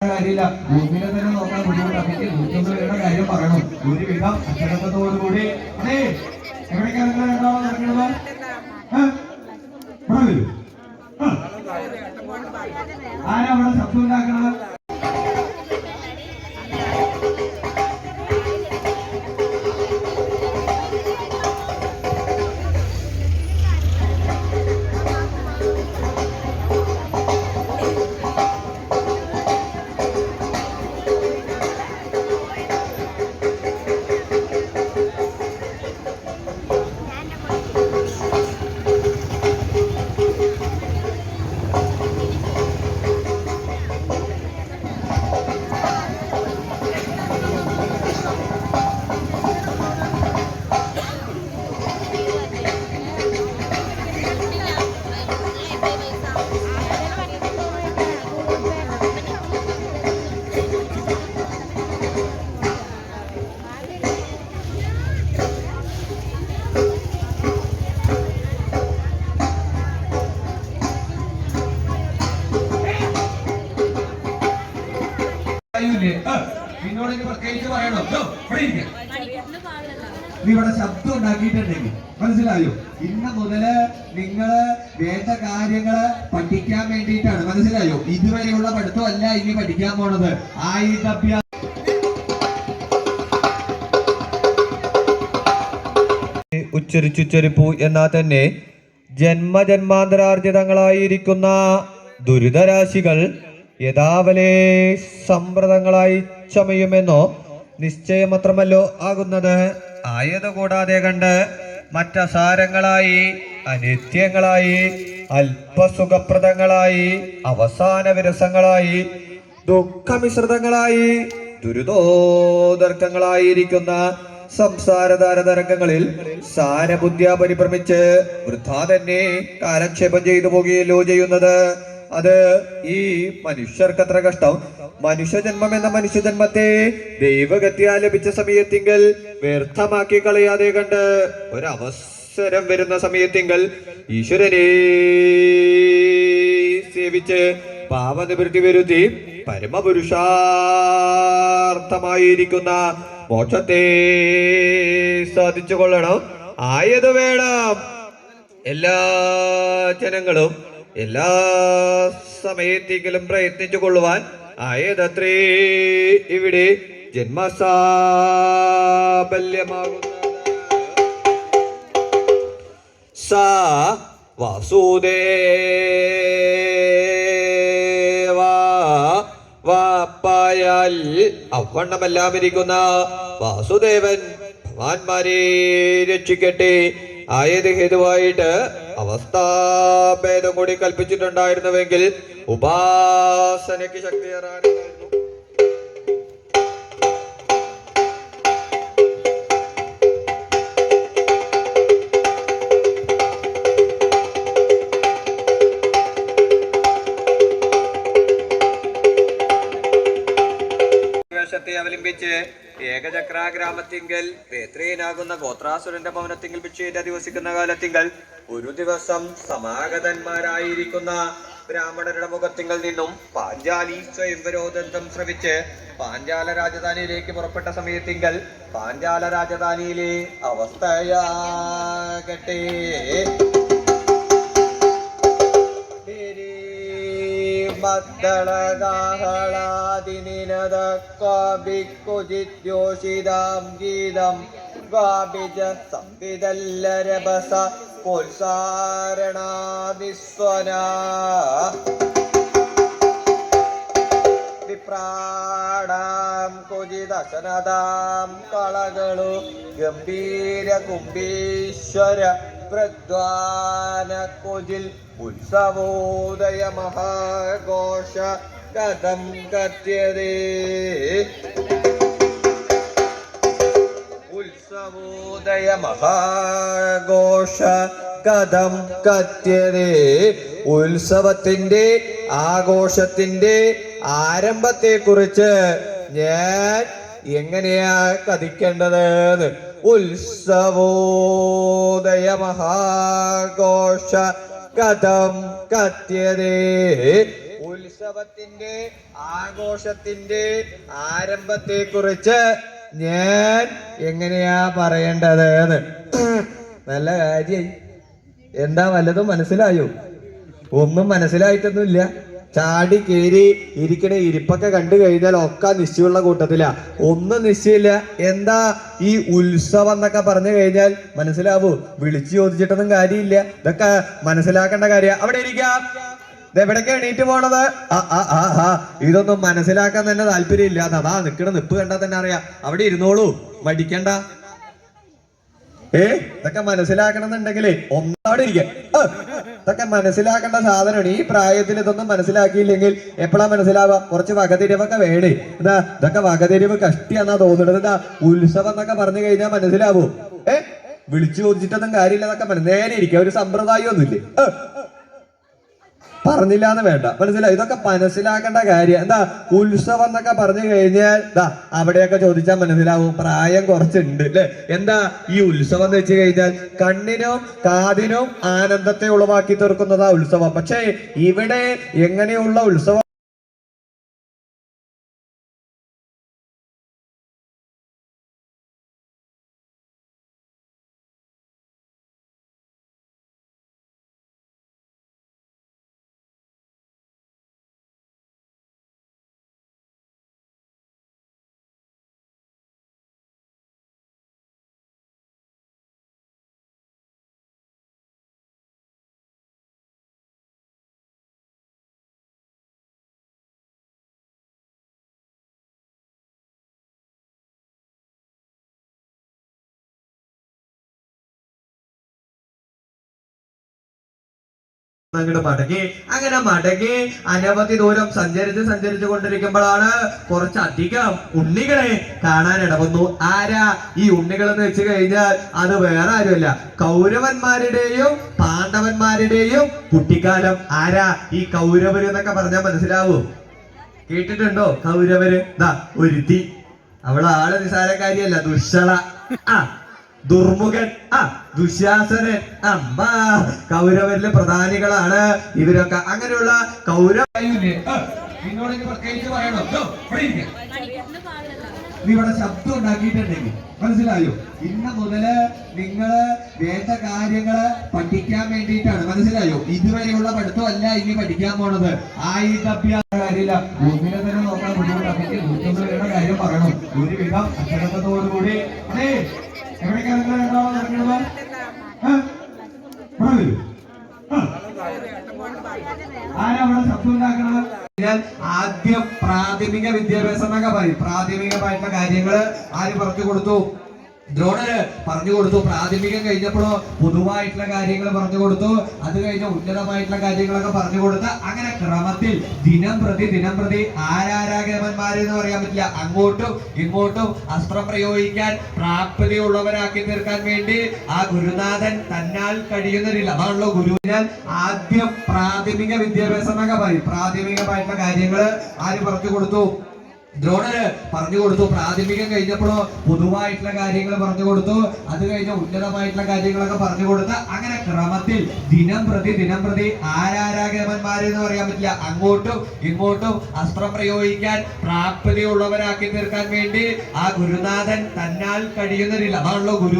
കാര്യമില്ല. ഭൂമിനെ തന്നെ നോക്കാൻ ബുദ്ധിമുട്ടാണ്. 150 രൂപയുടെ കാര്യം പറയണം. ഒരുവിധം അച്ചടക്കത്തോടുകൂടി അതെ എവിടേക്കാണ് നിങ്ങൾ രണ്ടാമത് ഇറങ്ങുന്നത്? ആരാ അവിടെ ശബ്ദം ഉണ്ടാക്കുന്നത്? നിന്നോട് പ്രത്യേകിച്ച് പറയണോ? നീ ഇവിടെ ശബ്ദം ഉണ്ടാക്കിയിട്ടുണ്ടെങ്കിൽ മനസ്സിലായോ? ഇന്ന് മുതല് നിങ്ങള് വേണ്ട കാര്യങ്ങള് പഠിക്കാൻ വേണ്ടിയിട്ടാണ്. മനസ്സിലായോ? ഇതുവരെയുള്ള പഠിത്തമല്ല ഇനി പഠിക്കാൻ പോണത്. ആയുധാഭ്യാസം ഉച്ചരിച്ചുച്ചരിപ്പു എന്നാ തന്നെ ജന്മജന്മാന്തരാർജിതങ്ങളായിരിക്കുന്ന ദുരിതരാശികൾ യഥാവലെ സമ്പ്രദങ്ങളായി ചമയുമെന്നോ നിശ്ചയമത്രമല്ലോ ആകുന്നത്. ആയതുകൂടാതെ കണ്ട് മറ്റസാരങ്ങളായി അനിത്യങ്ങളായി അല്പസുഖപ്രദങ്ങളായി അവസാന വിരസങ്ങളായി ദുഃഖമിശ്രിതങ്ങളായി ദുരിതോദർക്കങ്ങളായിരിക്കുന്ന സംസാരധാരതരംഗങ്ങളിൽ സാരബുദ്ധ്യ പരിഭ്രമിച്ച് വൃഥാ തന്നെ കാലക്ഷേപം ചെയ്തു പോകുകയല്ലോ ചെയ്യുന്നത്. അത് ഈ മനുഷ്യർക്കത്ര കഷ്ടം. മനുഷ്യജന്മം എന്ന മനുഷ്യജന്മത്തെ ദൈവഗത്യാ ലഭിച്ച സമയത്തിങ്കൽ വ്യർത്ഥമാക്കി കളയാതെ കണ്ട് ഒരവസരം വരുന്ന സമയത്തിങ്കൽ ഈശ്വരനെ സേവിച്ച് പാപനിവൃത്തി വരുത്തി പരമപുരുഷാർത്ഥമായിരിക്കുന്ന മോക്ഷത്തെ സാധിച്ചു കൊള്ളണം. ആയത് വേണം എല്ലാ ജനങ്ങളും എല്ലാ സമയത്തെങ്കിലും പ്രയത്നിച്ചു കൊള്ളുവാൻ. ആയതത്രേ ഇവിടെ ജന്മസാബല്യമാകുന്നത്. സാ വാസുദേവ വാപ്പായാൽ അവണ്ണമെല്ലാം ഇരിക്കുന്ന വാസുദേവൻ ഭഗവാന്മാരെ രക്ഷിക്കട്ടെ. ആയത് ഹേതുവായിട്ട് അവസ്ഥാഭേദം കൂടി കൽപ്പിച്ചിട്ടുണ്ടായിരുന്നുവെങ്കിൽ ഉപാസനയ്ക്ക് ശക്തിയേറാനായിരുന്നു. അവലംബിച്ച് ഏകചക്രാഗ്രാമത്തിങ്കൽ വേത്രേനാകുന്ന ഗോത്രാസുരന്റെ ഭവനത്തിങ്കൽ ഭിക്ഷയേറ്റ് അധിവസിക്കുന്ന കാലത്തിങ്കൽ ഒരു ദിവസം സമാഗതന്മാരായിരിക്കുന്ന ബ്രാഹ്മണരുടെ മുഖത്തിങ്കൽ നിന്നും പാഞ്ചാലി സ്വയംവരോദന്തം ശ്രവിച്ച് പാഞ്ചാല രാജധാനിയിലേക്ക് പുറപ്പെട്ട സമയത്തിങ്കൽ പാഞ്ചാല രാജധാനിയിലെ അവസ്ഥയാകട്ടെ മദ്ദളകാഹളാദിനിനദക്വാഭിക്കുജിദ്യോഷിതാം ഗീതം ഗാഭിജ സംവിദല്ലരഭസ പോത്സാരണാദിസ്വനാ വിപ്രാടാം കുജിദശനദാം കളകളു ഗംഭീര കുംഭീശ്വര പ്രദ്വാന കുജിൽ ഉത്സവോദയ മഹാഘോഷ കഥം കഥ്യതേ. ഉത്സവോദയ മഹാഘോഷ കഥം കഥ്യതേ. ഉത്സവത്തിന്റെ ആഘോഷത്തിന്റെ ആരംഭത്തെ കുറിച്ച് ഞാൻ എങ്ങനെയാ കഥിക്കേണ്ടത്? ഉത്സവോദയ മഹാഘോഷ കഥം കഥ്യതേ. ഉത്സവ ഉത്സവത്തിന്റെ ആഘോഷത്തിന്റെ ആരംഭത്തെ കുറിച്ച് ഞാൻ എങ്ങനെയാ പറയേണ്ടത്? നല്ല കാര്യായി. എന്താ വല്ലതും മനസ്സിലായോ? ഒന്നും മനസ്സിലായിട്ടൊന്നുമില്ല. ചാടി കേറി ഇരിക്കണ ഇരിപ്പൊക്കെ കണ്ടു കഴിഞ്ഞാൽ ഒക്കെ നിശ്ചയമുള്ള കൂട്ടത്തിലാ. ഒന്നും നിശ്ചയില്ല. എന്താ ഈ ഉത്സവം എന്നൊക്കെ പറഞ്ഞു കഴിഞ്ഞാൽ മനസ്സിലാവൂ? വിളിച്ചു ചോദിച്ചിട്ടൊന്നും കാര്യമില്ല. ഇതൊക്കെ മനസ്സിലാക്കേണ്ട കാര്യ. അവിടെ ഇരിക്കാം. ഇതെവിടേക്ക് എണീറ്റ് പോണത്? ഇതൊന്നും മനസ്സിലാക്കാൻ തന്നെ താല്പര്യം ഇല്ല. അതാ നിക്കണ നിപ്പ് കണ്ടാൽ തന്നെ അറിയാം. അവിടെ ഇരുന്നോളൂ, മടിക്കണ്ട. ഇതൊക്കെ മനസ്സിലാക്കണമെന്നുണ്ടെങ്കിലേ ഒന്നവിടെ ഇരിക്കാം. ഇതൊക്കെ മനസ്സിലാക്കേണ്ട സാധനമാണ്. ഈ പ്രായത്തിൽ ഇതൊന്നും മനസ്സിലാക്കിയില്ലെങ്കിൽ എപ്പോഴാ മനസ്സിലാവുക? കുറച്ച് വകതിരിവൊക്കെ വേണേ. ഇതൊക്കെ വകതിരിവ് കഷ്ടിയാന്നാ തോന്നുന്നത്. ഉത്സവം എന്നൊക്കെ പറഞ്ഞു കഴിഞ്ഞാൽ മനസ്സിലാവൂ? വിളിച്ചു ചോദിച്ചിട്ടൊന്നും കാര്യമില്ല. എന്നൊക്കെ നേരെ ഇരിക്കുക. ഒരു സമ്പ്രദായമൊന്നുമില്ലേ? പറഞ്ഞില്ല എന്ന് വേണ്ട, മനസ്സിലായി? ഇതൊക്കെ മനസ്സിലാക്കേണ്ട കാര്യം. എന്താ ഉത്സവം എന്നൊക്കെ പറഞ്ഞു കഴിഞ്ഞാൽ അവിടെയൊക്കെ ചോദിച്ചാൽ മനസ്സിലാവും. പ്രായം കുറച്ചുണ്ട് അല്ലെ? എന്താ ഈ ഉത്സവം എന്ന് വെച്ച് കഴിഞ്ഞാൽ കണ്ണിനും കാതിനും ആനന്ദത്തെ ഉളവാക്കി തീർക്കുന്നതാ ഉത്സവം. പക്ഷേ ഇവിടെ എങ്ങനെയുള്ള ഉത്സവം? അങ്ങോട്ട് മടങ്ങി. അങ്ങനെ മടങ്ങി അനവധി ദൂരം സഞ്ചരിച്ചു കൊണ്ടിരിക്കുമ്പോഴാണ് കുറച്ചധികം ഉണ്ണികളെ കാണാൻ ഇടവന്നു. ആരാ ഈ ഉണ്ണികൾ എന്ന് വെച്ച് കഴിഞ്ഞാൽ അത് വേറെ ആരുമല്ല, കൗരവന്മാരുടെയും പാണ്ഡവന്മാരുടെയും കുട്ടിക്കാലം. ആരാ ഈ കൗരവര് എന്നൊക്കെ പറഞ്ഞാൽ മനസ്സിലാവൂ? കേട്ടിട്ടുണ്ടോ കൗരവര്? ഒരുത്തി. അവളാള് നിസാരക്കാരിയല്ല, ദുശ്ശള, ദുർമുഖൻ, ദുശാസനൻ. കൗരവരിലെ പ്രധാനികളാണ് ഇവരൊക്കെ. അങ്ങനെയുള്ള പ്രത്യേകിച്ച് പറയണോ? നീ ഇവിടെ ശബ്ദം ഉണ്ടാക്കിയിട്ടുണ്ടെങ്കിൽ മനസ്സിലായോ? ഇന്ന് മുതല് നിങ്ങള് വേണ്ട കാര്യങ്ങള് പഠിക്കാൻ വേണ്ടിയിട്ടാണ്. മനസ്സിലായോ? ഇതുവരെയുള്ള പഠിത്തമല്ല ഇനി പഠിക്കാൻ പോണത്. ആയുധഭ്യാസ കാര്യമില്ല. ഒന്നിനെ തന്നെ നോക്കാൻ ബുദ്ധിമുട്ടാണ്. കാര്യം പറയണം. ഒരുവിധം അച്ചടക്കത്തോടുകൂടി. അതെ, എവിടേക്കാണ് നിങ്ങൾ രണ്ടാമത് നടക്കുന്നത്? ആരാ അവിടെ ശബ്ദം ഉണ്ടാക്കണത്? ആദ്യം പ്രാഥമിക വിദ്യാഭ്യാസം എന്നൊക്കെ പറയും. പ്രാഥമികമായിട്ടുള്ള കാര്യങ്ങള് ആര് പറഞ്ഞു കൊടുത്തു? ദ്രോണര് പറഞ്ഞു കൊടുത്തു. പ്രാഥമികം കഴിഞ്ഞപ്പോഴോ പൊതുവായിട്ടുള്ള കാര്യങ്ങൾ പറഞ്ഞു കൊടുത്തു. അത് കഴിഞ്ഞ ഉന്നതമായിട്ടുള്ള കാര്യങ്ങളൊക്കെ പറഞ്ഞു കൊടുത്ത് അങ്ങനെ ക്രമത്തിൽ ദിനം പ്രതി ആരാരാഗമന്മാര് എന്ന് പറയാൻ പറ്റില്ല, അങ്ങോട്ടും ഇങ്ങോട്ടും അസ്ത്രം പ്രയോഗിക്കാൻ പ്രാപ്തിയുള്ളവരാക്കി തീർക്കാൻ വേണ്ടി ആ ഗുരുനാഥൻ തന്നാൽ കഴിയുന്നവരില്ല. അതാണല്ലോ ഗുരുവിനാൽ ആദ്യം പ്രാഥമിക വിദ്യാഭ്യാസം എന്നൊക്കെ പറയും. പ്രാഥമികമായിട്ടുള്ള കാര്യങ്ങള് ആര് പറഞ്ഞു കൊടുത്തു? ദ്രോണര് പറഞ്ഞു കൊടുത്തു. പ്രാഥമികം കഴിഞ്ഞപ്പോഴോ പൊതുവായിട്ടുള്ള കാര്യങ്ങൾ പറഞ്ഞു കൊടുത്തു. അത് കഴിഞ്ഞ ഉന്നതമായിട്ടുള്ള കാര്യങ്ങളൊക്കെ പറഞ്ഞു കൊടുത്ത് അങ്ങനെ ക്രമത്തിൽ ദിനം പ്രതി ആരാരാഗമന്മാര് എന്ന് പറയാൻ പറ്റില്ല, അങ്ങോട്ടും ഇങ്ങോട്ടും അസ്ത്രം പ്രയോഗിക്കാൻ പ്രാപ്തിയുള്ളവരാക്കി തീർക്കാൻ വേണ്ടി ആ ഗുരുനാഥൻ തന്നാൽ കഴിയുന്നവരില്ല. അതാണല്ലോ ഗുരു.